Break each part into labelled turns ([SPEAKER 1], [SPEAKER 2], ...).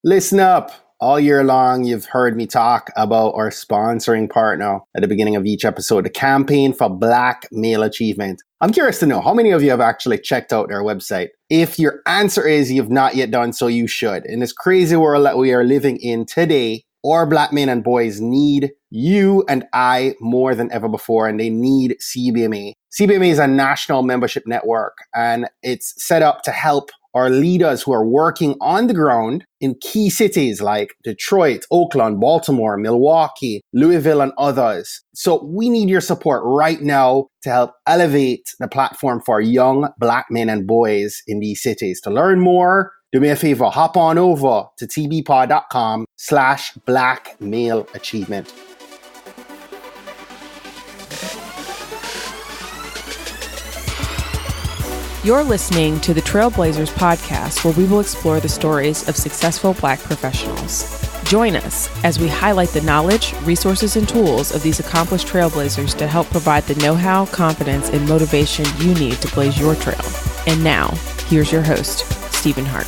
[SPEAKER 1] Listen up. All year long, you've heard me talk about our sponsoring partner at the beginning of each episode, the Campaign for Black Male Achievement. I'm curious to know how many of you have actually checked out their website. If your answer is you've not yet done so, you should. In this crazy world that we are living in today, our Black men and boys need you and I more than ever before, and they need CBMA. CBMA is a national membership network, and it's set up to help our leaders who are working on the ground in key cities like Detroit, Oakland, Baltimore, Milwaukee, Louisville, and others. So we need your support right now to help elevate the platform for young Black men and boys in these cities. To learn more, do me a favor, hop on over to tbpod.com/Black Male Achievement.
[SPEAKER 2] You're listening to the Trailblazers podcast, where we will explore the stories of successful Black professionals. Join us as we highlight the knowledge, resources, and tools of these accomplished trailblazers to help provide the know-how, confidence, and motivation you need to blaze your trail. And now, here's your host, Stephen Hart.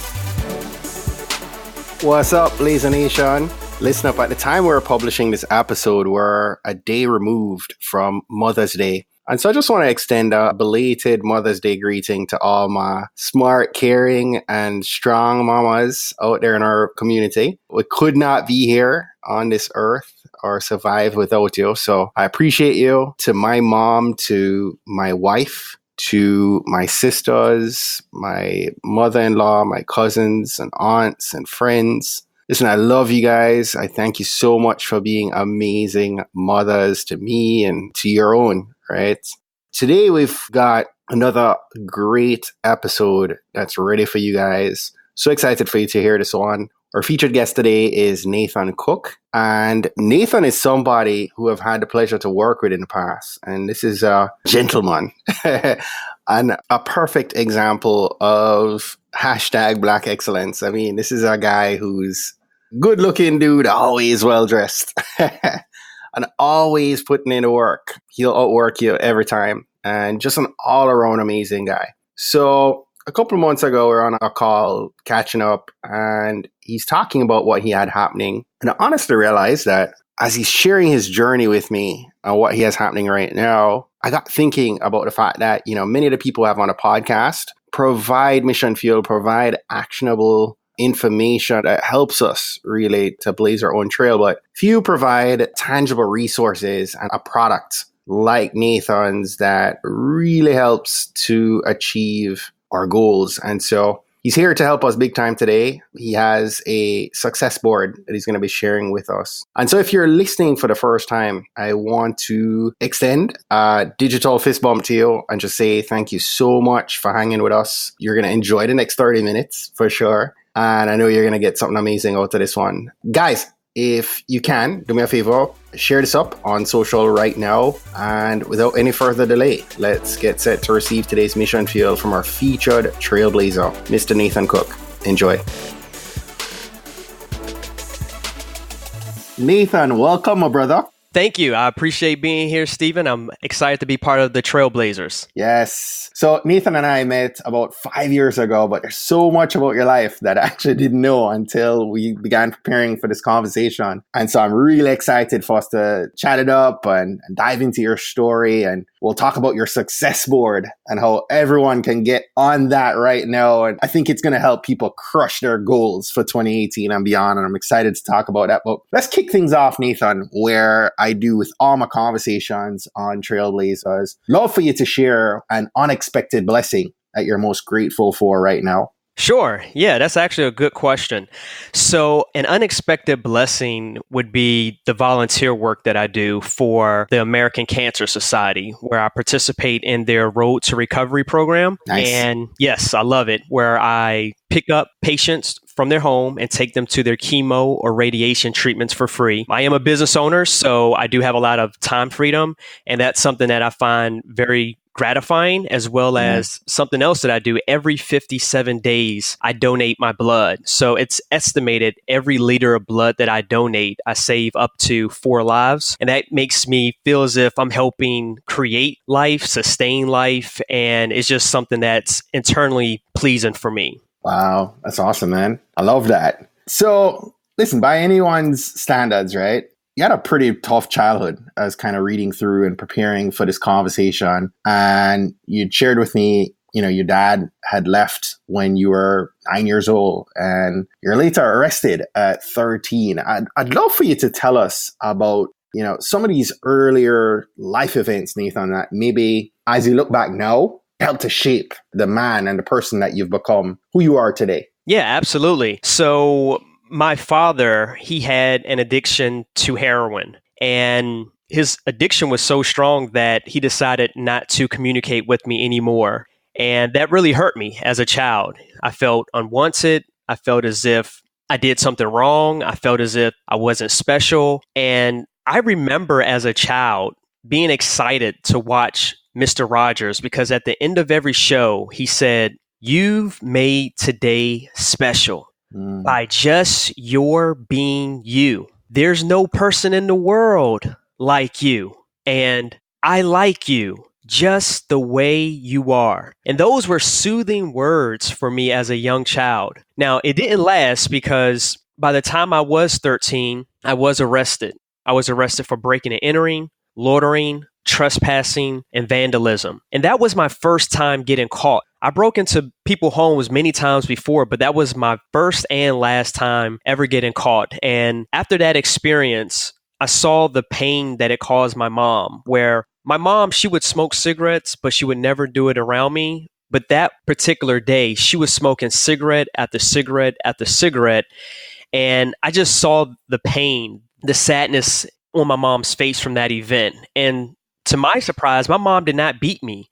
[SPEAKER 1] What's up, Blazer Nation? Listen up, at the time we're publishing this episode, we're a day removed from Mother's Day. And so I just want to extend a belated Mother's Day greeting to all my smart, caring, and strong mamas out there in our community. We could not be here on this earth or survive without you. So I appreciate you. To my mom, to my wife, to my sisters, my mother-in-law, my cousins and aunts and friends. Listen, I love you guys. I thank you so much for being amazing mothers to me and to your own, right? Today, we've got another great episode that's ready for you guys. So excited for you to hear this one. Our featured guest today is Nathan Cook. And Nathan is somebody who I've had the pleasure to work with in the past. And this is a gentleman and a perfect example of hashtag Black excellence. I mean, this is a guy who's good looking dude, always well dressed and always putting in the work. He'll outwork you every time, and just an all around amazing guy. So a couple of months ago, we were on a call catching up, and he's talking about what he had happening. And I honestly realized that as he's sharing his journey with me and what he has happening right now, I got thinking about the fact that, you know, many of the people who have on a podcast provide mission fuel, provide actionable information that helps us really to blaze our own trail, but few provide tangible resources and a product like Nathan's that really helps to achieve our goals. And so he's here to help us big time today. He has a success board that he's going to be sharing with us. And so if you're listening for the first time, I want to extend a digital fist bump to you and just say thank you so much for hanging with us. You're going to enjoy the next 30 minutes for sure. And I know you're going to get something amazing out of this one. Guys, if you can, do me a favor, share this up on social right now. And without any further delay, let's get set to receive today's mission fuel from our featured trailblazer, Mr. Nathan Cook. Enjoy. Nathan, welcome, my brother.
[SPEAKER 3] Thank you. I appreciate being here, Stephen. I'm excited to be part of the Trailblazers.
[SPEAKER 1] Yes. So Nathan and I met about 5 years ago, but there's so much about your life that I actually didn't know until we began preparing for this conversation. And so I'm really excited for us to chat it up and dive into your story. And we'll talk about your success board and how everyone can get on that right now. And I think it's going to help people crush their goals for 2018 and beyond. And I'm excited to talk about that. But let's kick things off, Nathan, where I do with all my conversations on Trailblazers. Love for you to share an unexpected blessing that you're most grateful for right now.
[SPEAKER 3] Sure. Yeah, that's actually a good question. So an unexpected blessing would be the volunteer work that I do for the American Cancer Society, where I participate in their Road to Recovery program.
[SPEAKER 1] Nice.
[SPEAKER 3] And yes, I love it, where I pick up patients from their home and take them to their chemo or radiation treatments for free. I am a business owner, so I do have a lot of time freedom, and that's something that I find very gratifying, as well as something else that I do every 57 days. I donate my blood. So it's estimated every liter of blood that I donate, I save up to 4 lives. And that makes me feel as if I'm helping create life, sustain life. And it's just something that's internally pleasing for me.
[SPEAKER 1] Wow, that's awesome, man. I love that. So, listen, by anyone's standards, right? You had a pretty tough childhood. I was kind of reading through and preparing for this conversation. And you'd shared with me, your dad had left when you were 9 years old and you're later arrested at 13. I'd love for you to tell us about, some of these earlier life events, Nathan, that maybe as you look back now, helped to shape the man and the person that you've become, who you are today.
[SPEAKER 3] Yeah, absolutely. So my father, he had an addiction to heroin, and his addiction was so strong that he decided not to communicate with me anymore. And that really hurt me as a child. I felt unwanted. I felt as if I did something wrong. I felt as if I wasn't special. And I remember as a child being excited to watch Mr. Rogers because at the end of every show, he said, "You've made today special by just your being you. There's no person in the world like you. And I like you just the way you are." And those were soothing words for me as a young child. Now, it didn't last because by the time I was 13, I was arrested. I was arrested for breaking and entering, loitering, trespassing, and vandalism. And that was my first time getting caught. I broke into people's homes many times before, but that was my first and last time ever getting caught. And after that experience, I saw the pain that it caused my mom, where my mom, she would smoke cigarettes, but she would never do it around me. But that particular day, she was smoking cigarette after cigarette after cigarette. And I just saw the pain, the sadness on my mom's face from that event. And to my surprise, my mom did not beat me.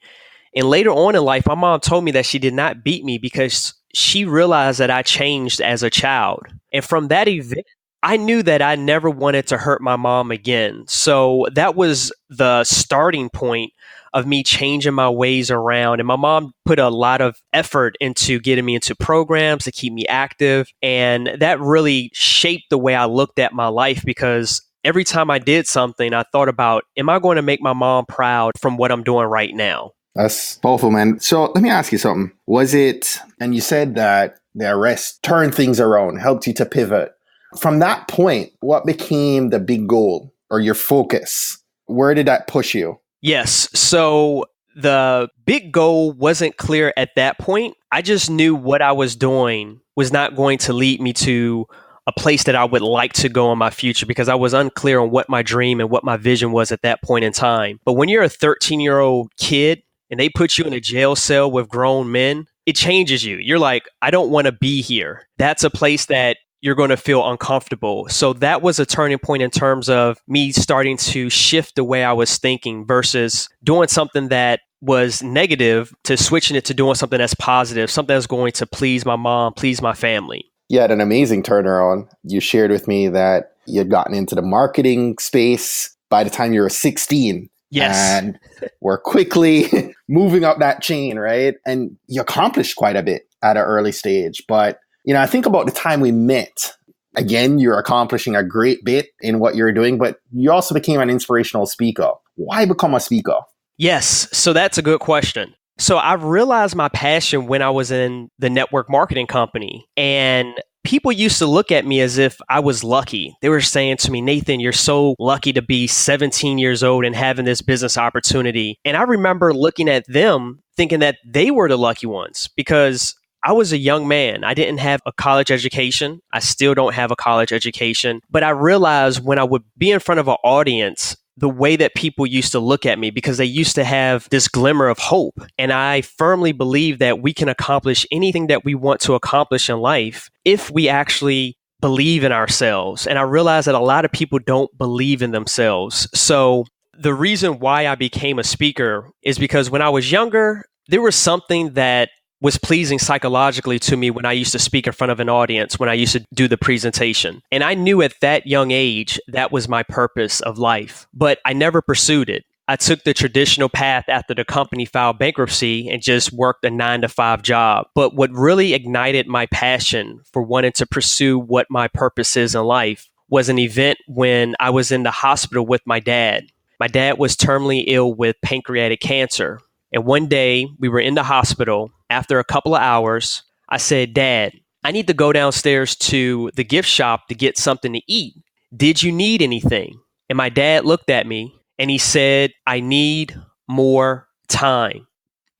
[SPEAKER 3] And later on in life, my mom told me that she did not beat me because she realized that I changed as a child. And from that event, I knew that I never wanted to hurt my mom again. So that was the starting point of me changing my ways around. And my mom put a lot of effort into getting me into programs to keep me active. And that really shaped the way I looked at my life because every time I did something, I thought about, am I going to make my mom proud from what I'm doing right now?
[SPEAKER 1] That's powerful, man. So let me ask you something. Was it, and you said that the arrest turned things around, helped you to pivot. From that point, what became the big goal or your focus? Where did that push you?
[SPEAKER 3] Yes. So the big goal wasn't clear at that point. I just knew what I was doing was not going to lead me to a place that I would like to go in my future because I was unclear on what my dream and what my vision was at that point in time. But when you're a 13-year-old kid and they put you in a jail cell with grown men, it changes you. You're like, I don't want to be here. That's a place that you're going to feel uncomfortable. So that was a turning point in terms of me starting to shift the way I was thinking versus doing something that was negative to switching it to doing something that's positive, something that's going to please my mom, please my family.
[SPEAKER 1] You had an amazing turnaround. You shared with me that you had gotten into the marketing space by the time you were 16.
[SPEAKER 3] Yes.
[SPEAKER 1] And we're quickly moving up that chain, right? And you accomplished quite a bit at an early stage. But, I think about the time we met. Again, you're accomplishing a great bit in what you're doing, but you also became an inspirational speaker. Why become a speaker?
[SPEAKER 3] Yes. So that's a good question. So I realized my passion when I was in the network marketing company, and people used to look at me as if I was lucky. They were saying to me, "Nathan, you're so lucky to be 17 years old and having this business opportunity." And I remember looking at them thinking that they were the lucky ones because I was a young man. I didn't have a college education. I still don't have a college education. But I realized when I would be in front of an audience, the way that people used to look at me because they used to have this glimmer of hope. And I firmly believe that we can accomplish anything that we want to accomplish in life if we actually believe in ourselves. And I realized that a lot of people don't believe in themselves. So the reason why I became a speaker is because when I was younger, there was something that was pleasing psychologically to me when I used to speak in front of an audience, when I used to do the presentation. And I knew at that young age, that was my purpose of life, but I never pursued it. I took the traditional path after the company filed bankruptcy and just worked a 9-to-5 job. But what really ignited my passion for wanting to pursue what my purpose is in life was an event when I was in the hospital with my dad. My dad was terminally ill with pancreatic cancer. And one day we were in the hospital. After a couple of hours, I said, "Dad, I need to go downstairs to the gift shop to get something to eat. Did you need anything? And my dad looked at me and he said, I need more time.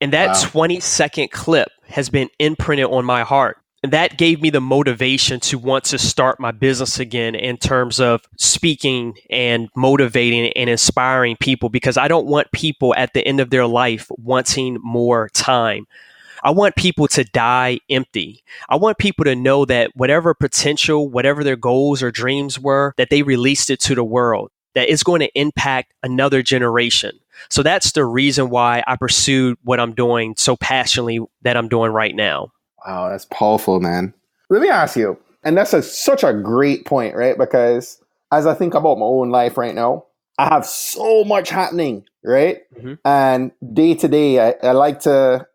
[SPEAKER 3] And that
[SPEAKER 1] Wow.
[SPEAKER 3] 20-second clip has been imprinted on my heart. And that gave me the motivation to want to start my business again in terms of speaking and motivating and inspiring people, because I don't want people at the end of their life wanting more time. I want people to die empty. I want people to know that whatever potential, whatever their goals or dreams were, that they released it to the world, that it's going to impact another generation. So that's the reason why I pursued what I'm doing so passionately that I'm doing right now.
[SPEAKER 1] Wow, that's powerful, man. Let me ask you, and that's such a great point, right? Because as I think about my own life right now, I have so much happening, right?
[SPEAKER 3] Mm-hmm.
[SPEAKER 1] And day to day, I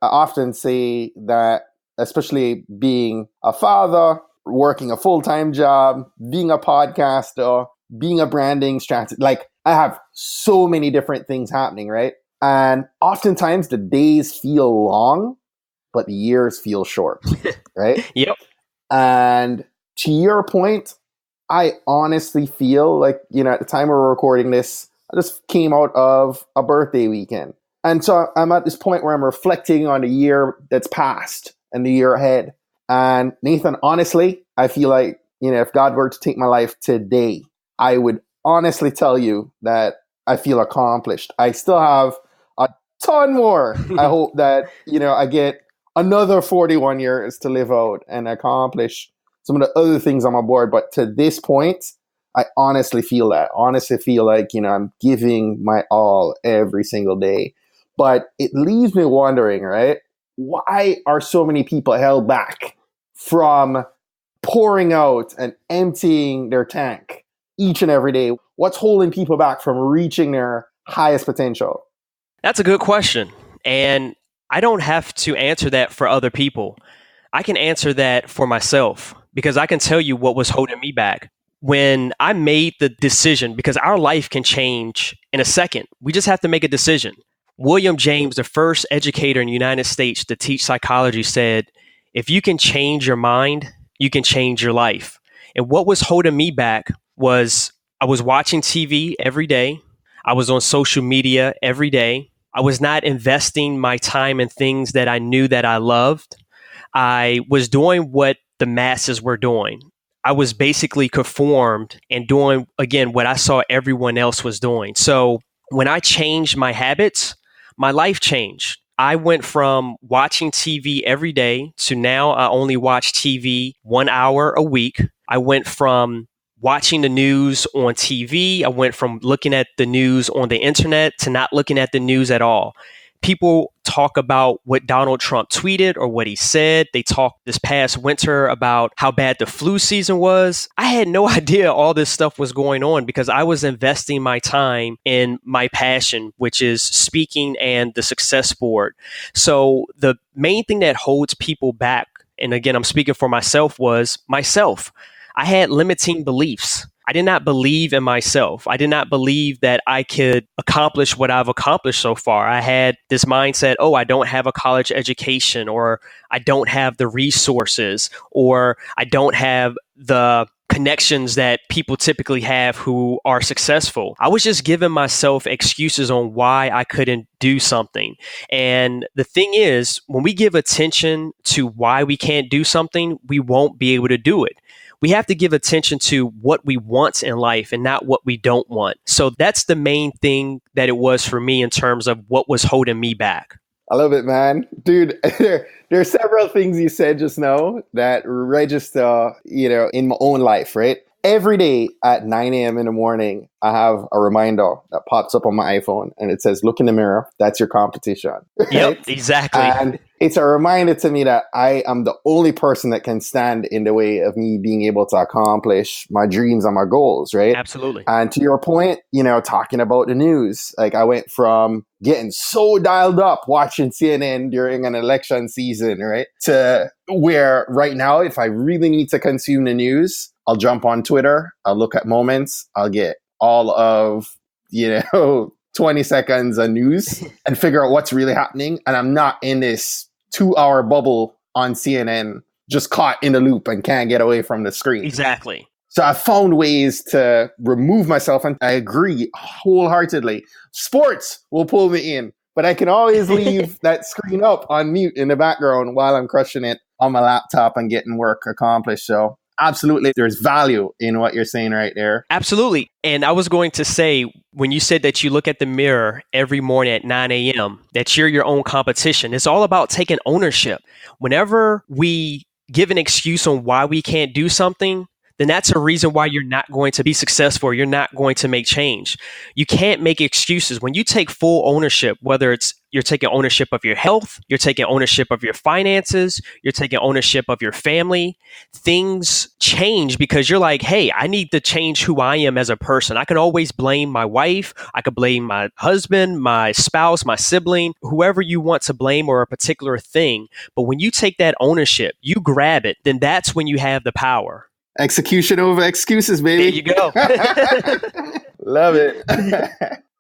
[SPEAKER 1] often say that, especially being a father, working a full-time job, being a podcaster, being a branding strategist, like I have so many different things happening, right? And oftentimes the days feel long, but the years feel short, right?
[SPEAKER 3] Yep.
[SPEAKER 1] And to your point, I honestly feel like, at the time we're recording this, I just came out of a birthday weekend. And so I'm at this point where I'm reflecting on the year that's passed and the year ahead. And Nathan, honestly, I feel like, if God were to take my life today, I would honestly tell you that I feel accomplished. I still have a ton more. I hope that, I get another 41 years to live out and accomplish some of the other things I'm aboard. But to this point, I honestly feel that. Honestly feel like, I'm giving my all every single day. But it leaves me wondering, right? Why are so many people held back from pouring out and emptying their tank each and every day? What's holding people back from reaching their highest potential?
[SPEAKER 3] That's a good question. And I don't have to answer that for other people. I can answer that for myself, because I can tell you what was holding me back. When I made the decision, because our life can change in a second, we just have to make a decision. William James, the first educator in the United States to teach psychology, said, if you can change your mind, you can change your life. And what was holding me back was I was watching TV every day. I was on social media every day. I was not investing my time in things that I knew that I loved. I was doing what the masses were doing. I was basically conformed and doing, again, what I saw everyone else was doing. So when I changed my habits, my life changed. I went from watching TV every day to now I only watch TV 1 hour a week. I went from watching the news on TV. I went from looking at the news on the internet to not looking at the news at all. People talk about what Donald Trump tweeted or what he said. They talked this past winter about how bad the flu season was. I had no idea all this stuff was going on because I was investing my time in my passion, which is speaking and the Success Board. So the main thing that holds people back, and again, I'm speaking for myself, was myself. I had limiting beliefs. I did not believe in myself. I did not believe that I could accomplish what I've accomplished so far. I had this mindset, I don't have a college education, or I don't have the resources, or I don't have the connections that people typically have who are successful. I was just giving myself excuses on why I couldn't do something. And the thing is, when we give attention to why we can't do something, we won't be able to do it. We have to give attention to what we want in life and not what we don't want. So that's the main thing that it was for me in terms of what was holding me back.
[SPEAKER 1] I love it, man. Dude, there are several things you said just now that register, in my own life, right? Every day at 9 a.m. in the morning, I have a reminder that pops up on my iPhone and it says, look in the mirror. That's your competition. Right?
[SPEAKER 3] Yep, exactly.
[SPEAKER 1] And it's a reminder to me that I am the only person that can stand in the way of me being able to accomplish my dreams and my goals, right?
[SPEAKER 3] Absolutely.
[SPEAKER 1] And to your point, talking about the news, like I went from getting so dialed up watching CNN during an election season, right? To where right now, if I really need to consume the news, I'll jump on Twitter, I'll look at moments, I'll get all of, 20 seconds of news and figure out what's really happening. And I'm not in this 2-hour bubble on CNN just caught in the loop and can't get away from the screen.
[SPEAKER 3] Exactly.
[SPEAKER 1] So I found ways to remove myself, and I agree wholeheartedly. Sports will pull me in, but I can always leave that screen up on mute in the background while I'm crushing it on my laptop and getting work accomplished. So absolutely, there's value in what you're saying right there.
[SPEAKER 3] Absolutely. And I was going to say, when you said that you look at the mirror every morning at 9 a.m., that you're your own competition, it's all about taking ownership. Whenever we give an excuse on why we can't do something, then that's a reason why you're not going to be successful. You're not going to make change. You can't make excuses. When you take full ownership, whether it's you're taking ownership of your health, you're taking ownership of your finances, you're taking ownership of your family, things change because you're like, hey, I need to change who I am as a person. I can always blame my wife. I could blame my husband, my spouse, my sibling, whoever you want to blame or a particular thing. But when you take that ownership, you grab it, then that's when you have the power.
[SPEAKER 1] Execution over excuses, baby.
[SPEAKER 3] There you go.
[SPEAKER 1] Love it.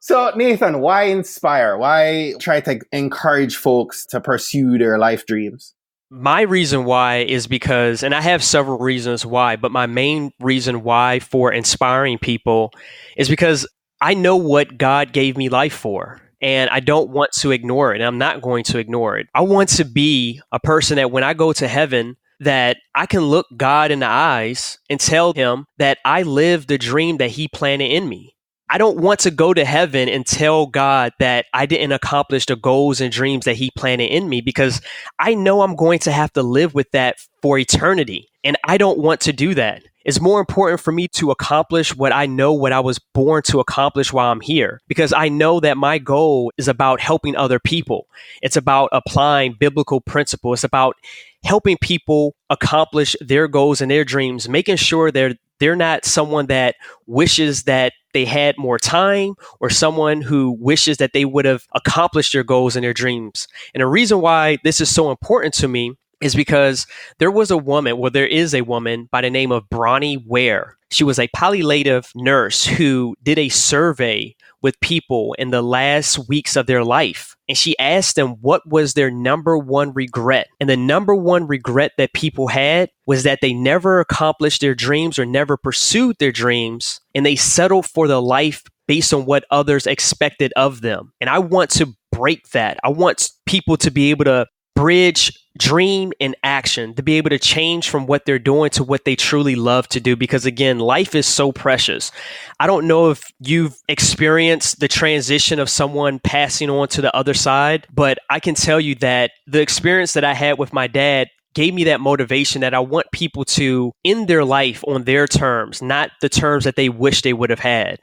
[SPEAKER 1] So, Nathan, why inspire? Why try to encourage folks to pursue their life dreams?
[SPEAKER 3] My reason why is because, and I have several reasons why, but my main reason why for inspiring people is because I know what God gave me life for. And I don't want to ignore it. And I'm not going to ignore it. I want to be a person that when I go to heaven, that I can look God in the eyes and tell him that I lived the dream that he planted in me. I don't want to go to heaven and tell God that I didn't accomplish the goals and dreams that he planted in me, because I know I'm going to have to live with that for eternity. And I don't want to do that. It's more important for me to accomplish what I know what I was born to accomplish while I'm here, because I know that my goal is about helping other people. It's about applying biblical principles. It's about helping people accomplish their goals and their dreams, making sure they're not someone that wishes that they had more time or someone who wishes that they would have accomplished their goals and their dreams. And the reason why this is so important to me is because there is a woman by the name of Bronnie Ware. She was a palliative nurse who did a survey with people in the last weeks of their life. And she asked them what was their number one regret. And the number one regret that people had was that they never accomplished their dreams or never pursued their dreams. And they settled for the life based on what others expected of them. And I want to break that. I want people to be able to bridge dream and action, to be able to change from what they're doing to what they truly love to do. Because again, life is so precious. I don't know if you've experienced the transition of someone passing on to the other side, but I can tell you that the experience that I had with my dad gave me that motivation that I want people to end their life on their terms, not the terms that they wish they would have had.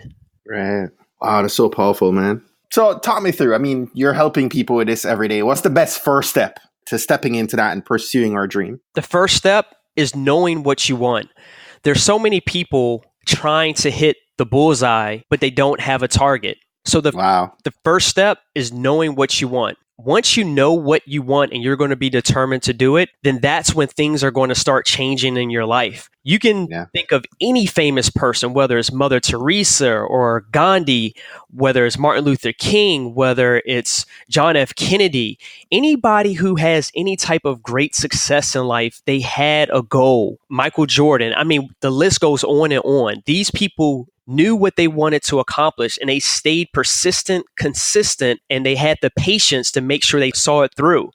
[SPEAKER 1] Right. Wow, that's so powerful, man. So talk me through, I mean, you're helping people with this every day. What's the best first step to stepping into that and pursuing our dream?
[SPEAKER 3] The first step is knowing what you want. There's so many people trying to hit the bullseye, but they don't have a target. So the first step is knowing what you want. Once you know what you want and you're going to be determined to do it, then that's when things are going to start changing in your life. You can think of any famous person, whether it's Mother Teresa or Gandhi, whether it's Martin Luther King, whether it's John F. Kennedy, anybody who has any type of great success in life, they had a goal. Michael Jordan, I mean, the list goes on and on. These people knew what they wanted to accomplish and they stayed persistent, consistent, and they had the patience to make sure they saw it through.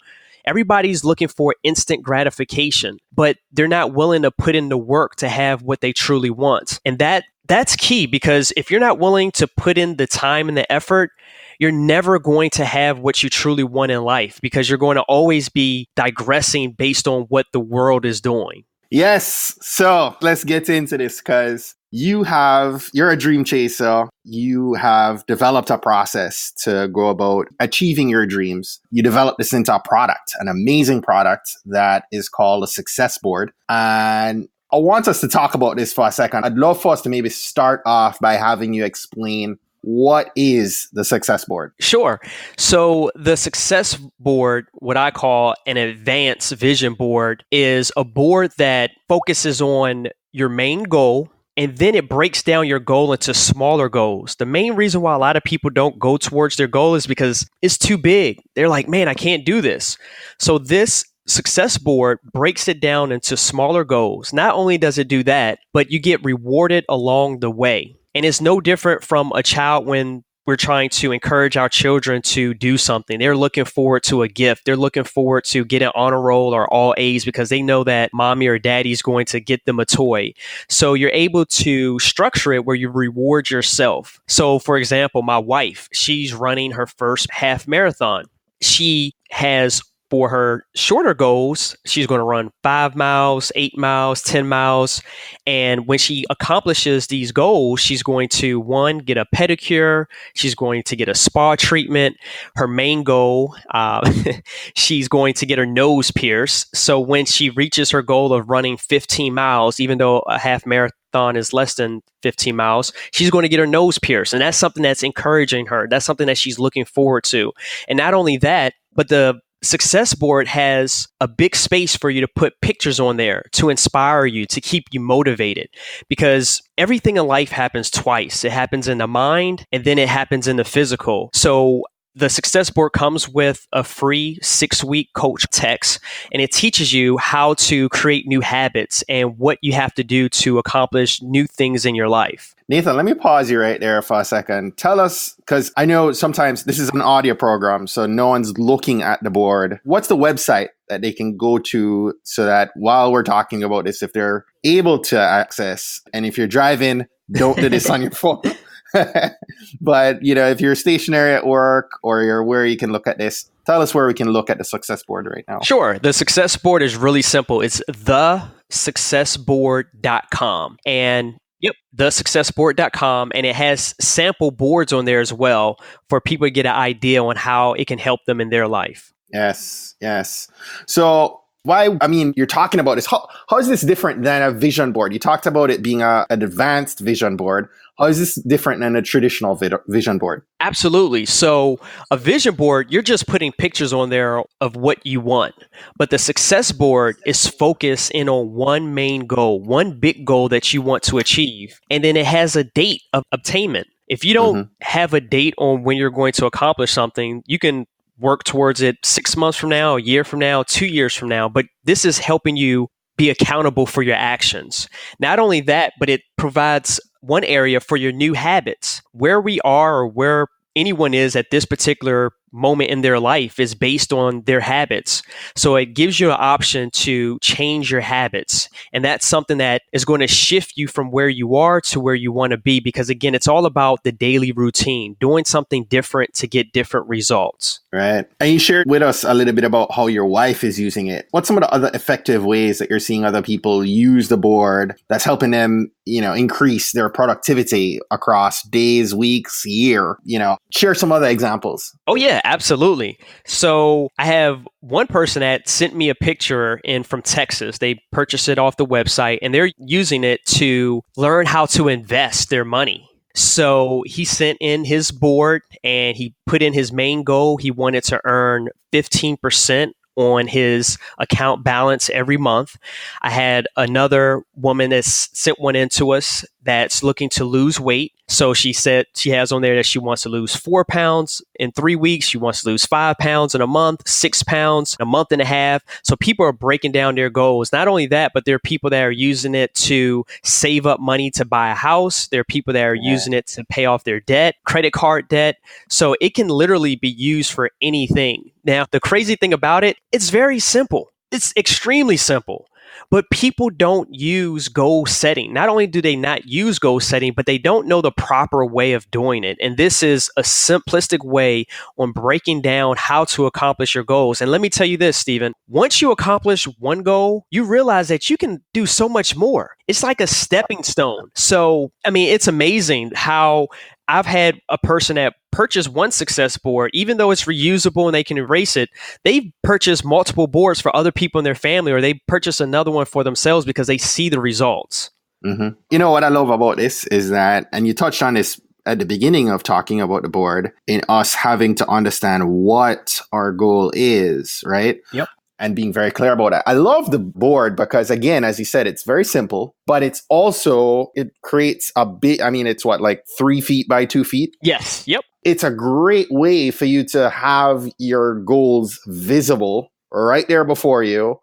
[SPEAKER 3] Everybody's looking for instant gratification, but they're not willing to put in the work to have what they truly want. And that's key, because if you're not willing to put in the time and the effort, you're never going to have what you truly want in life, because you're going to always be digressing based on what the world is doing.
[SPEAKER 1] Yes. So let's get into this, because you're a dream chaser. You have developed a process to go about achieving your dreams. You developed this into a product, an amazing product that is called a Success Board. And I want us to talk about this for a second. I'd love for us to maybe start off by having you explain, what is the Success Board?
[SPEAKER 3] Sure. So the Success Board, what I call an advanced vision board, is a board that focuses on your main goal, and then it breaks down your goal into smaller goals. The main reason why a lot of people don't go towards their goal is because it's too big. They're like, man, I can't do this. So this Success Board breaks it down into smaller goals. Not only does it do that, but you get rewarded along the way. And it's no different from a child when we're trying to encourage our children to do something. They're looking forward to a gift. They're looking forward to getting honor roll or all A's because they know that mommy or daddy's going to get them a toy. So you're able to structure it where you reward yourself. So for example, my wife, she's running her first half marathon. She has, for her shorter goals, she's going to run 5 miles, 8 miles, 10 miles. And when she accomplishes these goals, she's going to, one, get a pedicure. She's going to get a spa treatment. Her main goal, she's going to get her nose pierced. So when she reaches her goal of running 15 miles, even though a half marathon is less than 15 miles, she's going to get her nose pierced. And that's something that's encouraging her. That's something that she's looking forward to. And not only that, but the Success Board has a big space for you to put pictures on there to inspire you, to keep you motivated, because everything in life happens twice. It happens in the mind and then it happens in the physical. So the Success Board comes with a free 6-week coach text, and it teaches you how to create new habits and what you have to do to accomplish new things in your life.
[SPEAKER 1] Nathan, let me pause you right there for a second. Tell us, because I know sometimes this is an audio program, so no one's looking at the board. What's the website that they can go to so that while we're talking about this, if they're able to access, and if you're driving, don't do this on your phone. But, if you're stationary at work or you're where you can look at this, tell us where we can look at the Success Board right now.
[SPEAKER 3] Sure. The Success Board is really simple. It's thesuccessboard.com. And thesuccessboard.com, and it has sample boards on there as well for people to get an idea on how it can help them in their life.
[SPEAKER 1] Yes. So you're talking about this. How is this different than a vision board? You talked about it being an advanced vision board. How is this different than a traditional vision board?
[SPEAKER 3] Absolutely. So a vision board, you're just putting pictures on there of what you want. But the Success Board is focused in on one main goal, one big goal that you want to achieve. And then it has a date of attainment. If you don't have a date on when you're going to accomplish something, you can work towards it 6 months from now, a year from now, 2 years from now. But this is helping you be accountable for your actions. Not only that, but it provides one area for your new habits. Where we are or where anyone is at this particular moment in their life is based on their habits. So it gives you an option to change your habits. And that's something that is going to shift you from where you are to where you want to be. Because again, it's all about the daily routine, doing something different to get different results.
[SPEAKER 1] Right. And you shared with us a little bit about how your wife is using it. What's some of the other effective ways that you're seeing other people use the board that's helping them, increase their productivity across days, weeks, year? Share some other examples.
[SPEAKER 3] Oh, yeah, absolutely. So I have one person that sent me a picture from Texas. They purchased it off the website and they're using it to learn how to invest their money. So he sent in his board and he put in his main goal. He wanted to earn 15% on his account balance every month. I had another woman that sent one in to us that's looking to lose weight. So she said she has on there that she wants to lose 4 pounds in 3 weeks. She wants to lose 5 pounds in a month, 6 pounds in a month and a half. So people are breaking down their goals. Not only that, but there are people that are using it to save up money to buy a house. There are people that are using it to pay off their debt, credit card debt. So it can literally be used for anything. Now, the crazy thing about it, it's very simple. It's extremely simple. But people don't use goal setting. Not only do they not use goal setting, but they don't know the proper way of doing it. And this is a simplistic way on breaking down how to accomplish your goals. And let me tell you this, Stephen, once you accomplish one goal, you realize that you can do so much more. It's like a stepping stone. So, it's amazing how I've had a person that purchased one Success Board, even though it's reusable and they can erase it, they've purchased multiple boards for other people in their family, or they purchase another one for themselves because they see the results.
[SPEAKER 1] Mm-hmm. What I love about this is that, and you touched on this at the beginning of talking about the board, in us having to understand what our goal is, right?
[SPEAKER 3] Yep.
[SPEAKER 1] And being very clear about it. I love the board because, again, as you said, it's very simple, but it creates a big, it's like 3 feet by 2 feet?
[SPEAKER 3] Yes. Yep.
[SPEAKER 1] It's a great way for you to have your goals visible right there before you.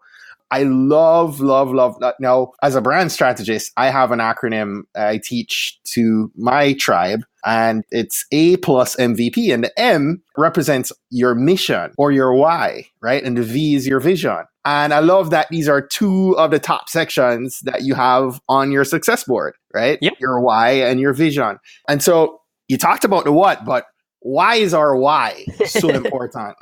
[SPEAKER 1] I love that. Now, as a brand strategist, I have an acronym I teach to my tribe, and it's A plus MVP. And the M represents your mission or your why, right? And the V is your vision. And I love that these are two of the top sections that you have on your success board, right?
[SPEAKER 3] Yep.
[SPEAKER 1] Your why and your vision. And so you talked about the what, but why is our why so important?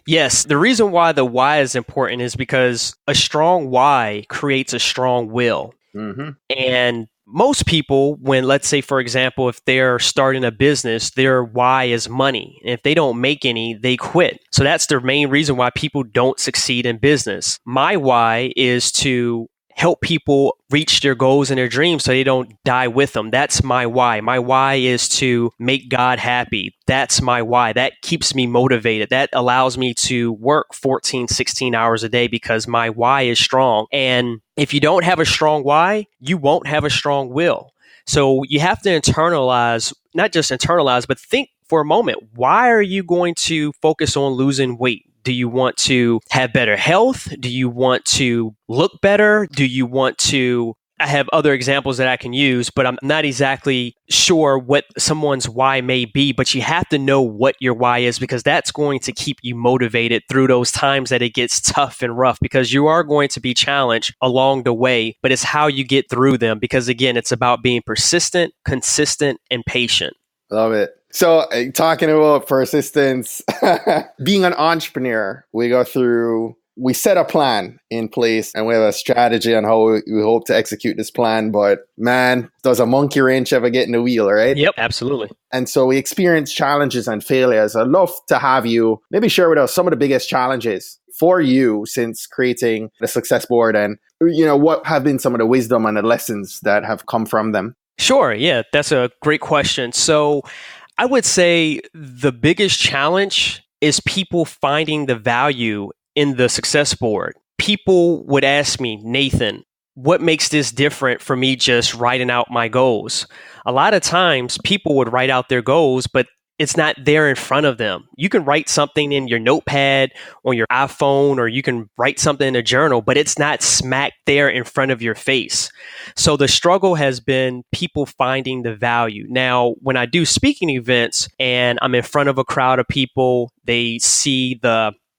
[SPEAKER 3] Yes, the reason why the why is important is because a strong why creates a strong will.
[SPEAKER 1] Mm-hmm.
[SPEAKER 3] And most people, when, let's say, for example, if they're starting a business, their why is money. And if they don't make any, they quit. So that's the main reason why people don't succeed in business. My why is to help people reach their goals and their dreams so they don't die with them. That's my why. My why is to make God happy. That's my why. That keeps me motivated. That allows me to work 14, 16 hours a day because my why is strong. And if you don't have a strong why, you won't have a strong will. So you have to internalize, not just internalize, but think for a moment, why are you going to focus on losing weight? Do you want to have better health? Do you want to look better? Do you want to... I have other examples that I can use, but I'm not exactly sure what someone's why may be. But you have to know what your why is, because that's going to keep you motivated through those times that it gets tough and rough, because you are going to be challenged along the way. But it's how you get through them, because again, it's about being persistent, consistent, and patient.
[SPEAKER 1] Love it. So talking about persistence, being an entrepreneur, we set a plan in place and we have a strategy on how we hope to execute this plan. But man, does a monkey wrench ever get in the wheel, right?
[SPEAKER 3] Yep, absolutely.
[SPEAKER 1] And so we experience challenges and failures. I'd love to have you maybe share with us some of the biggest challenges for you since creating the success board, and what have been some of the wisdom and the lessons that have come from them.
[SPEAKER 3] Sure. Yeah, that's a great question. So I would say the biggest challenge is people finding the value in the success board. People would ask me, Nathan, what makes this different from me just writing out my goals? A lot of times people would write out their goals, but it's not there in front of them. You can write something in your notepad on your iPhone, or you can write something in a journal, but it's not smack there in front of your face. So the struggle has been people finding the value. Now, when I do speaking events and I'm in front of a crowd of people, they see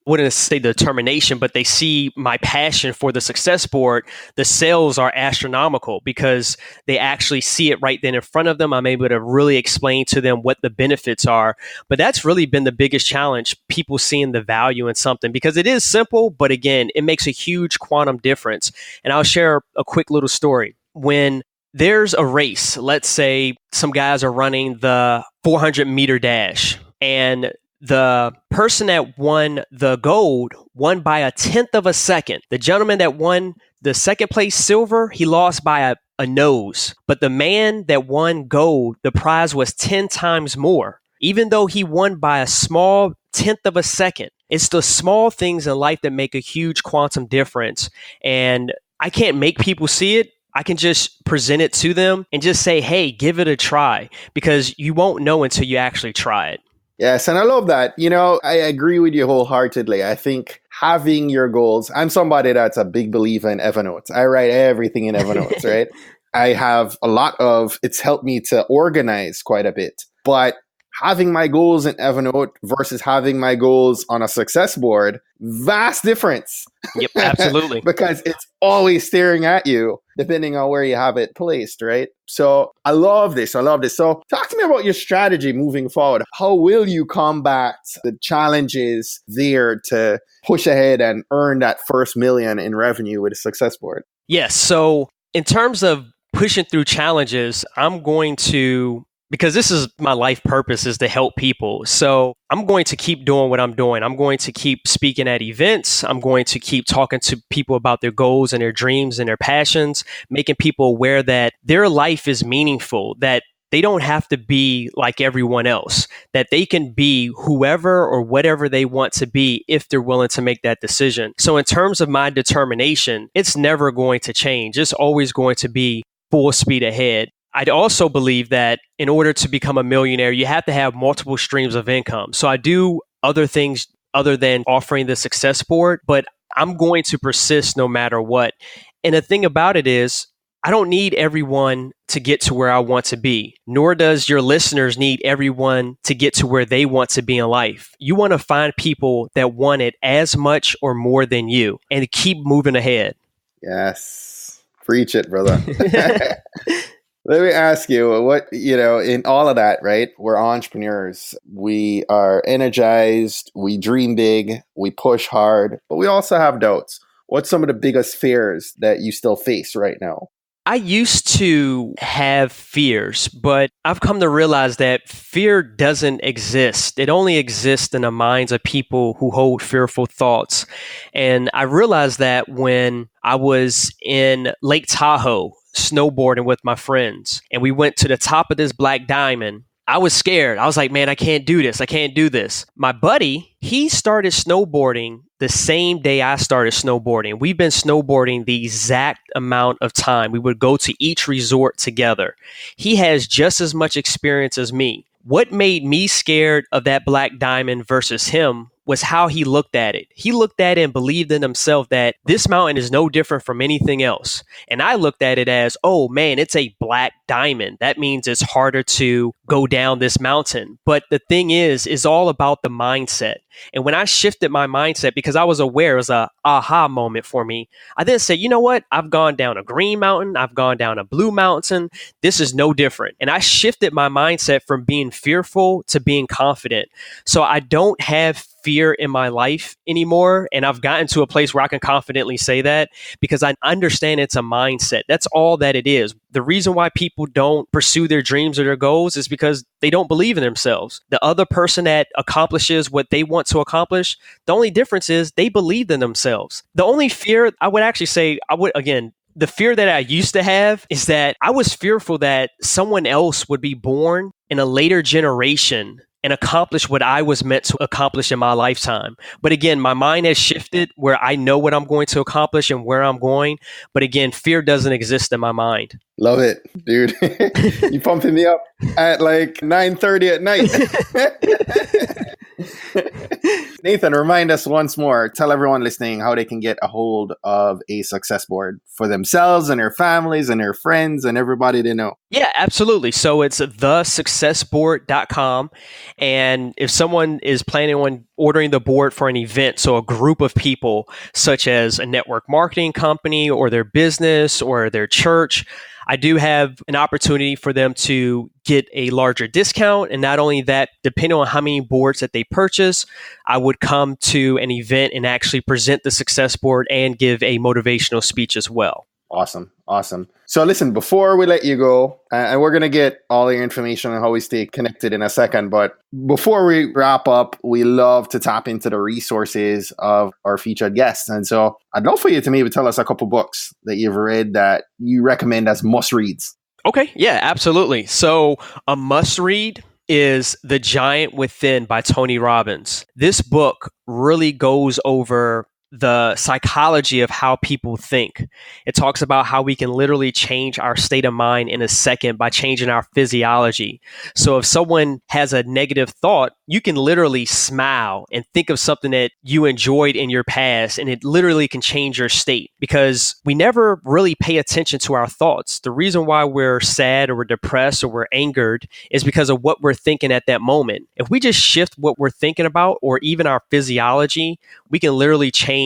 [SPEAKER 3] wouldn't say the determination, but they see my passion for the success board. The sales are astronomical because they actually see it right then in front of them. I'm able to really explain to them what the benefits are. But that's really been the biggest challenge, people seeing the value in something, because it is simple, but again, it makes a huge quantum difference. And I'll share a quick little story. When there's a race, let's say some guys are running the 400-meter dash, and the person that won the gold won by a tenth of a second. The gentleman that won the second place silver, he lost by a nose. But the man that won gold, the prize was 10 times more, even though he won by a small tenth of a second. It's the small things in life that make a huge quantum difference. And I can't make people see it. I can just present it to them and just say, hey, give it a try, because you won't know until you actually try it.
[SPEAKER 1] Yes, and I love that. I agree with you wholeheartedly. I think having your goals, I'm somebody that's a big believer in Evernote. I write everything in Evernote, right? I have it's helped me to organize quite a bit. But having my goals in Evernote versus having my goals on a success board, vast difference.
[SPEAKER 3] Yep, absolutely.
[SPEAKER 1] Because it's always staring at you, depending on where you have it placed, right? So I love this. So talk to me about your strategy moving forward. How will you combat the challenges there to push ahead and earn that first million in revenue with a success board?
[SPEAKER 3] Yes. So in terms of pushing through challenges, I'm going to, because this is my life purpose, is to help people. So I'm going to keep doing what I'm doing. I'm going to keep speaking at events. I'm going to keep talking to people about their goals and their dreams and their passions, making people aware that their life is meaningful, that they don't have to be like everyone else, that they can be whoever or whatever they want to be if they're willing to make that decision. So in terms of my determination, it's never going to change. It's always going to be full speed ahead. I'd also believe that in order to become a millionaire, you have to have multiple streams of income. So I do other things other than offering the success board, but I'm going to persist no matter what. And the thing about it is, I don't need everyone to get to where I want to be, nor does your listeners need everyone to get to where they want to be in life. You want to find people that want it as much or more than you and keep moving ahead.
[SPEAKER 1] Yes. Preach it, brother. Let me ask you what, in all of that, right? We're entrepreneurs. We are energized. We dream big. We push hard, but we also have doubts. What's some of the biggest fears that you still face right now?
[SPEAKER 3] I used to have fears, but I've come to realize that fear doesn't exist. It only exists in the minds of people who hold fearful thoughts. And I realized that when I was in Lake Tahoe snowboarding with my friends, and we went to the top of this black diamond. I was scared. I was like, man, I can't do this. I can't do this. My buddy, he started snowboarding the same day I started snowboarding. We've been snowboarding the exact amount of time. We would go to each resort together. He has just as much experience as me. What made me scared of that black diamond versus him was how he looked at it. He looked at it and believed in himself that this mountain is no different from anything else. And I looked at it as, oh man, it's a black diamond. That means it's harder to go down this mountain. But the thing is all about the mindset. And when I shifted my mindset, because I was aware, it was a aha moment for me, I then said, you know what? I've gone down a green mountain. I've gone down a blue mountain. This is no different. And I shifted my mindset from being fearful to being confident. So I don't have fear in my life anymore. And I've gotten to a place where I can confidently say that because I understand it's a mindset. That's all that it is. The reason why people don't pursue their dreams or their goals is because they don't believe in themselves. The other person that accomplishes what they want to accomplish, the only difference is they believe in themselves. The only fear I would actually say, the fear that I used to have is that I was fearful that someone else would be born in a later generation and accomplish what I was meant to accomplish in my lifetime. But again, my mind has shifted where I know what I'm going to accomplish and where I'm going. But again, fear doesn't exist in my mind.
[SPEAKER 1] Love it, dude. You pumping me up at like 9:30 at night. Nathan, remind us once more, tell everyone listening how they can get a hold of a success board for themselves and their families and their friends and everybody they know.
[SPEAKER 3] Yeah, absolutely. So it's thesuccessboard.com. And if someone is planning on ordering the board for an event, so a group of people, such as a network marketing company or their business or their church, I do have an opportunity for them to get a larger discount. And not only that, depending on how many boards that they purchase, I would come to an event and actually present the success board and give a motivational speech as well.
[SPEAKER 1] Awesome. So listen, before we let you go, and we're going to get all your information on how we stay connected in a second, but before we wrap up, we love to tap into the resources of our featured guests. And so I'd love for you to maybe tell us a couple books that you've read that you recommend as must-reads.
[SPEAKER 3] Okay. Yeah, absolutely. So a must-read is The Giant Within by Tony Robbins. This book really goes over the psychology of how people think. It talks about how we can literally change our state of mind in a second by changing our physiology. So if someone has a negative thought, you can literally smile and think of something that you enjoyed in your past, and it literally can change your state because we never really pay attention to our thoughts. The reason why we're sad or we're depressed or we're angered is because of what we're thinking at that moment. If we just shift what we're thinking about or even our physiology, we can literally change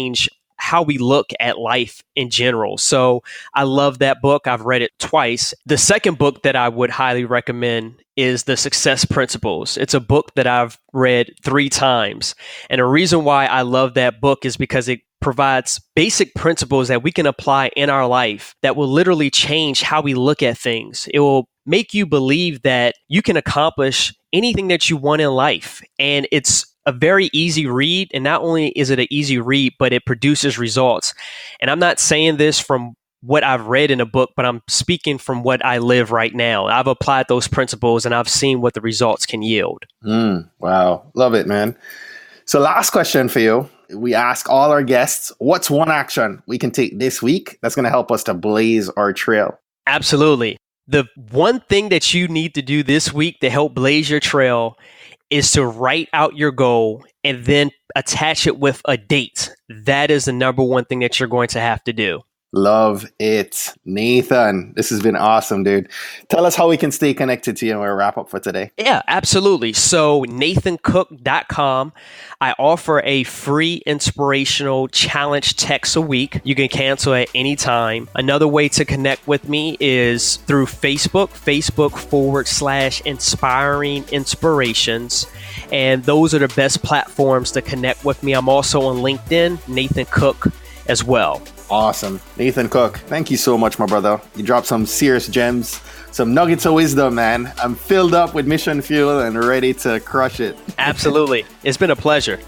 [SPEAKER 3] how we look at life in general. So I love that book. I've read it twice. The second book that I would highly recommend is The Success Principles. It's a book that I've read 3 times. And the reason why I love that book is because it provides basic principles that we can apply in our life that will literally change how we look at things. It will make you believe that you can accomplish anything that you want in life. And it's a very easy read. And not only is it an easy read, but it produces results. And I'm not saying this from what I've read in a book, but I'm speaking from what I live right now. I've applied those principles and I've seen what the results can yield.
[SPEAKER 1] Wow. Love it, man. So last question for you. We ask all our guests, what's one action we can take this week that's going to help us to blaze our trail?
[SPEAKER 3] Absolutely. The one thing that you need to do this week to help blaze your trail is to write out your goal and then attach it with a date. That is the number one thing that you're going to have to do.
[SPEAKER 1] Love it. Nathan, this has been awesome, dude. Tell us how we can stay connected to you and we'll wrap up for today.
[SPEAKER 3] Yeah, absolutely. So nathancook.com, I offer a free inspirational challenge text a week. You can cancel at any time. Another way to connect with me is through Facebook.com/inspiring inspirations. And those are the best platforms to connect with me. I'm also on LinkedIn, Nathan Cook as well.
[SPEAKER 1] Awesome. Nathan Cook, thank you so much, my brother. You dropped some serious gems, some nuggets of wisdom, man. I'm filled up with mission fuel and ready to crush it.
[SPEAKER 3] Absolutely. It's been a pleasure.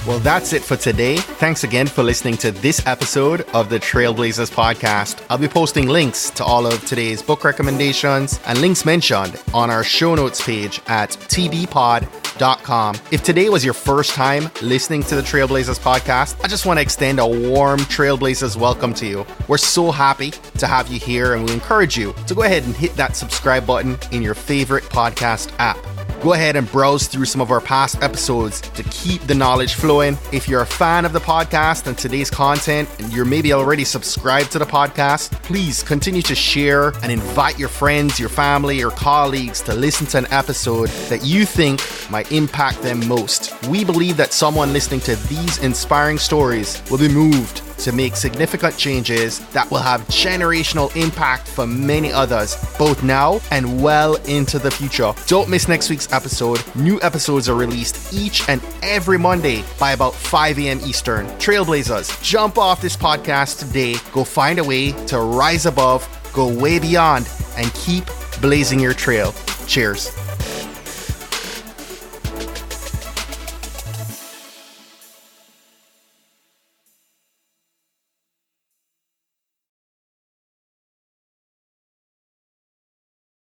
[SPEAKER 1] Well, that's it for today. Thanks again for listening to this episode of the Trailblazers podcast. I'll be posting links to all of today's book recommendations and links mentioned on our show notes page at tbpod.com. If today was your first time listening to the Trailblazers podcast, I just want to extend a warm Trailblazers welcome to you. We're so happy to have you here, and we encourage you to go ahead and hit that subscribe button in your favorite podcast app. Go ahead and browse through some of our past episodes to keep the knowledge flowing. If you're a fan of the podcast and today's content, and you're maybe already subscribed to the podcast, please continue to share and invite your friends, your family, your colleagues to listen to an episode that you think might impact them most. We believe that someone listening to these inspiring stories will be moved to make significant changes that will have generational impact for many others, both now and well into the future. Don't miss next week's episode. New episodes are released each and every Monday by about 5 a.m. Eastern. Trailblazers, jump off this podcast today. Go find a way to rise above, go way beyond, and keep blazing your trail. Cheers.